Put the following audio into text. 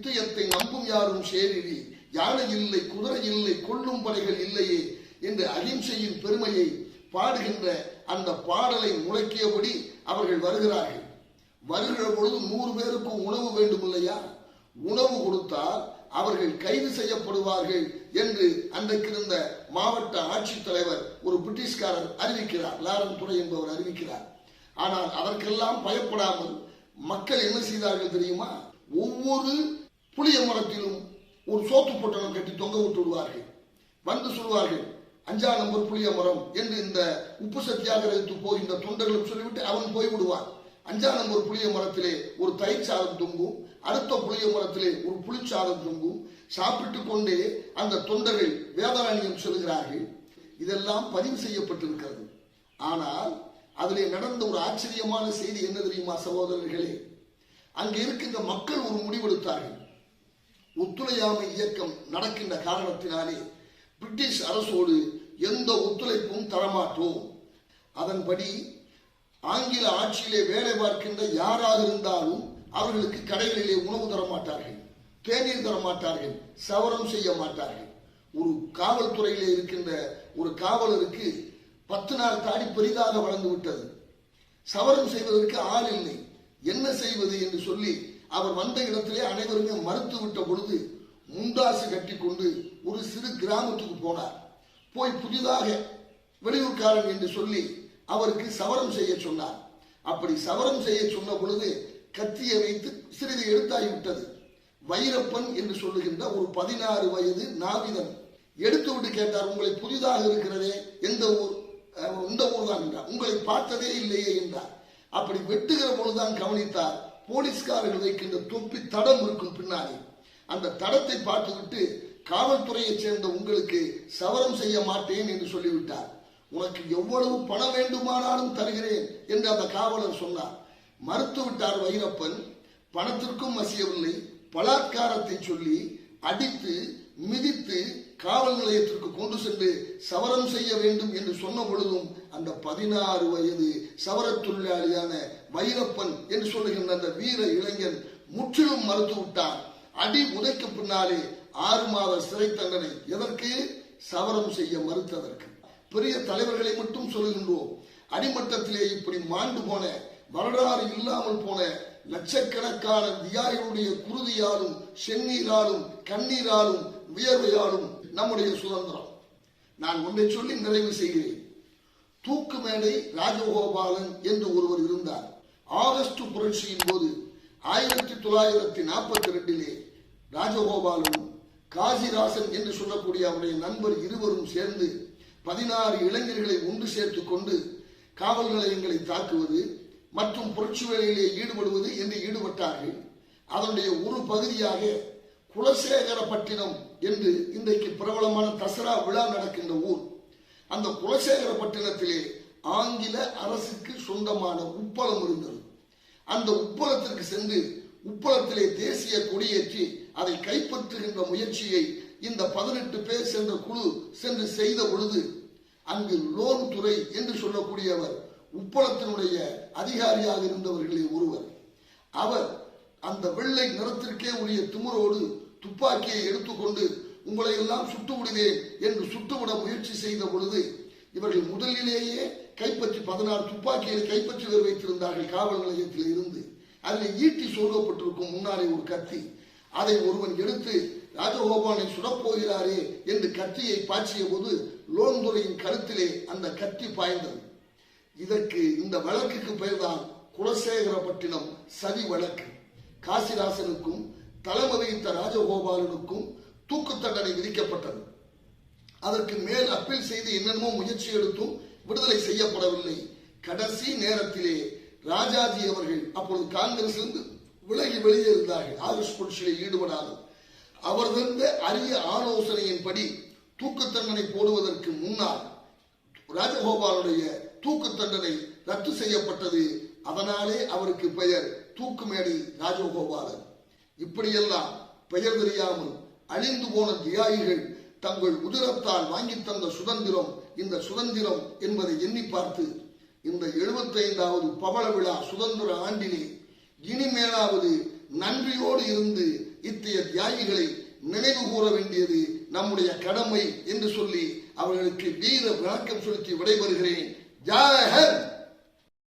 வித்துயத்தை நம்பும் யாரும் சேரிரி, யானை இல்லை குதிரை இல்லை கொல்லும் படைகள் இல்லையே என்று அகிம்சையின் பெருமையை பாடுகின்ற அந்த பாடலை முழக்கியபடி அவர்கள் வருகிறார்கள். வருகிற பொழுது 100 பேருக்கும் உணவு வேண்டும் இல்லையா? உணவு கொடுத்தால் அவர்கள் கைது செய்யப்படுவார்கள் என்று அன்றைக்கு இருந்த மாவட்ட ஆட்சித்தலைவர் ஒரு பிரிட்டிஷ்காரர் அறிவிக்கிறார், லாரன் துரை என்பவர் அறிவிக்கிறார். ஆனால் அதற்கெல்லாம் பயப்படாமல் மக்கள் என்ன செய்தார்கள் தெரியுமா? ஒவ்வொரு புளிய மரத்திலும் ஒரு சோத்து பொட்டலம் கட்டி தொங்க விட்டு விடுவார்கள். வந்து சொல்வார்கள் 5ஆம் நம்பர் புளிய மரம் என்று இந்த உப்பு சத்தியாகிரகத்துக்கு போகின்ற தொண்டர்களும் சொல்லிவிட்டு அவன் போய்விடுவான். 5ஆம் நம்பர் புளிய மரத்திலே ஒரு தயிர் சாதம் தொங்கும், அடுத்த புளிய மரத்திலே ஒரு புளிச்சாதம் தொங்கும். சாப்பிட்டுக் கொண்டே அந்த தொண்டர்கள் வேதாரண்யம் செல்கிறார்கள். இதெல்லாம் பதிவு செய்யப்பட்டிருக்கிறது. ஆனால் அதிலே நடந்த ஒரு ஆச்சரியமான செய்தி என்ன தெரியுமா சகோதரர்களே? அங்கே இருக்கின்ற மக்கள் ஒரு முடிவெடுத்தார்கள். ஒத்துழையாமை இயக்கம் நடக்கின்ற காரணத்தினாலே பிரிட்டிஷ் அரசோடு எந்த ஒத்துழைப்பும் தரமாட்டோம். அதன்படி ஆங்கில ஆட்சியிலே வேலை பார்க்கின்ற யாராக இருந்தாலும் அவர்களுக்கு கடைகளிலே உணவு தர மாட்டார்கள், தேநீர் தர மாட்டார்கள், சவரம் செய்ய மாட்டார்கள். ஒரு காவல்துறையிலே இருக்கின்ற ஒரு காவலருக்கு 10 நாள் தாடி பெரிதாக வளர்ந்து விட்டது. சவரம் செய்வதற்கு ஆள் இல்லை. என்ன செய்வது என்று சொல்லி அவர் வந்த இடத்திலே அனைவருமே மறுத்து விட்ட பொழுது முண்டாசு கட்டி கொண்டு ஒரு சிறு கிராமத்துக்கு போனார். போய் புதிதாக வெளியூர்காரன் என்று சொல்லி அவருக்கு சவரம் செய்ய சொன்னார். அப்படி சவரம் செய்ய சொன்ன பொழுது கத்தியை வைத்து சிறிது எழுத்தாகிவிட்டது. வைரப்பன் என்று சொல்லுகின்ற ஒரு 16 வயது நாவிதன் எடுத்து விட்டு கேட்டார், உங்களை புதிதாக இருக்கிறதே, எந்த ஊர்? இந்த ஊர் தான் என்றார். உங்களை பார்த்ததே இல்லையே என்றார். அப்படி வெட்டுகிற பொழுதுதான் கவனித்தார், போலீஸ்காரர்கள் வைக்கின்ற தொப்பி தடம் இருக்கும் பின்னாலே. அந்த தடத்தை பார்த்துவிட்டு காவல்துறையைச் சேர்ந்த உங்களுக்கு சவரம் செய்ய மாட்டேன் என்று சொல்லிவிட்டார். உனக்கு எவ்வளவு பணம் வேண்டுமானாலும் தருகிறேன் என்று அந்த காவலர் சொன்னார். மறுத்து விட்டார் வைரப்பன். பணத்திற்கும் மசியவில்லை. பலாத்காரத்தை சொல்லி அடித்து மிதித்து காவல் நிலையத்திற்கு கொண்டு சென்று சவரம் செய்ய வேண்டும் என்று சொன்ன பொழுதும் அந்த 16 வயது சவர தொழிலாளியான வைரப்பன் என்று சொல்லுகின்ற அந்த வீர இளைஞன் முற்றிலும் மறுத்து விட்டான். அடி உதைக்கு பின்னாலே 6 மாத சிறை தண்டனை. எதற்கு? சவரம் செய்ய மறுத்ததற்கு. பெரிய தலைவர்களை மட்டும் சொல்லுகின்றோம். அடிமட்டத்திலே இப்படி மாண்டு போன, வரலாறு இல்லாமல் போன லட்சக்கணக்கான தியாகிகளுடைய குருதியாலும் செந்நீராலும் கண்ணீராலும் வியர்வையாலும் நம்முடைய சுதந்திரம். நான் ஒன்றை சொல்லி நிறைவு செய்கிறேன். தூக்கு மேடை ராஜகோபாலன் என்று ஒருவர் இருந்தார். ஆகஸ்ட் புரட்சியின் போது 1942 ராஜகோபாலனும் காசிராசன் என்று சொல்லக்கூடிய அவருடைய நண்பர் இருவரும் சேர்ந்து 16 இளைஞர்களை ஒன்று சேர்த்துக் கொண்டு காவல் நிலையங்களை தாக்குவது மற்றும் புரட்சி வேலையிலே ஈடுபடுவது என்று ஈடுபட்டார்கள். அதனுடைய ஒரு பகுதியாக குலசேகரப்பட்டினம் என்று இன்றைக்கு பிரபலமான தசரா விழா நடக்கின்ற ஊர். அந்த குலசேகரப்பட்டினத்திலே ஆங்கில அரசுக்கு சொந்தமான உப்பளம் இருந்தது. அந்த உப்பளத்திற்கு சென்று உப்பளத்திலே தேசிய கொடியேற்றி அதை கைப்பற்றுகின்ற முயற்சியை இந்த 18 பேர் சென்ற குழு சென்று செய்த பொழுது அங்கு லோன் துறை என்று சொல்லக்கூடியவர் உப்பளத்தினுடைய அதிகாரியாக இருந்தவர்களில் ஒருவர். அவர் அந்த வெள்ளை நிறத்திற்கே உரிய திமிரோடு துப்பாக்கியை எடுத்துக்கொண்டு உங்களை எல்லாம் சுட்டு விடுவேன் என்று சுட்டுவிட முயற்சி செய்த பொழுது இவர்கள் முதலிலேயே கைப்பற்றி 16 துப்பாக்கிகளை கைப்பற்றி வைத்திருந்தார்கள் காவல் நிலையத்தில் இருந்து. அதில் ஈட்டி சொருகப்பட்டிருக்கும் முன்னாலே ஒரு கத்தி. அதை ஒருவன் எடுத்து ராஜகோபாலை சுடப்போகிறாரே என்று கத்தியை பாய்ச்சிய போது லோன்துறையின் கருத்திலே அந்த கத்தி பாய்ந்தது. இதற்கு இந்த வழக்குக்கு பெயர்தான் குலசேகரப்பட்டினம் சதி வழக்கு. காசிராசனுக்கும் தலைமை வகித்த ராஜகோபாலனுக்கும் தூக்கு தண்டனை விதிக்கப்பட்டது. அதற்கு மேல் அப்பீல் செய்து என்னென்னமோ முயற்சி எடுத்தும் விடுதலை செய்யப்படவில்லை. கடைசி நேரத்திலே ராஜாஜி அவர்கள் அப்பொழுது காங்கிரசிலிருந்து விலகி வெளியே இருந்தார்கள். ஆகஸ்ட் புரட்சியில் ஈடுபடாது. அவர் தந்த அரிய ஆலோசனையின்படி தூக்கு தண்டனை போடுவதற்கு முன்னால் ராஜகோபாலுடைய தூக்கு தண்டனை ரத்து செய்யப்பட்டது. அதனாலே அவருக்கு பெயர் தூக்கு மேடை ராஜகோபாலன். இப்படியெல்லாம் பெயர் தெரியாமல் அழிந்து போன தியாகிகள் தங்கள் உதிரத்தால் வாங்கி தந்த சுதந்திரம் இந்த சுதந்திரம் என்பதை எண்ணி பார்த்து இந்த 75வது பவள விழா சுதந்திர ஆண்டிலே இனிமேலாவது நன்றியோடு இருந்து இத்தகைய தியாகிகளை நினைவு கூற வேண்டியது நம்முடைய கடமை என்று சொல்லி அவர்களுக்கு வீர வணக்கம் செலுத்தி விடைபெறுகிறேன். ஜெய் ஹிந்த்.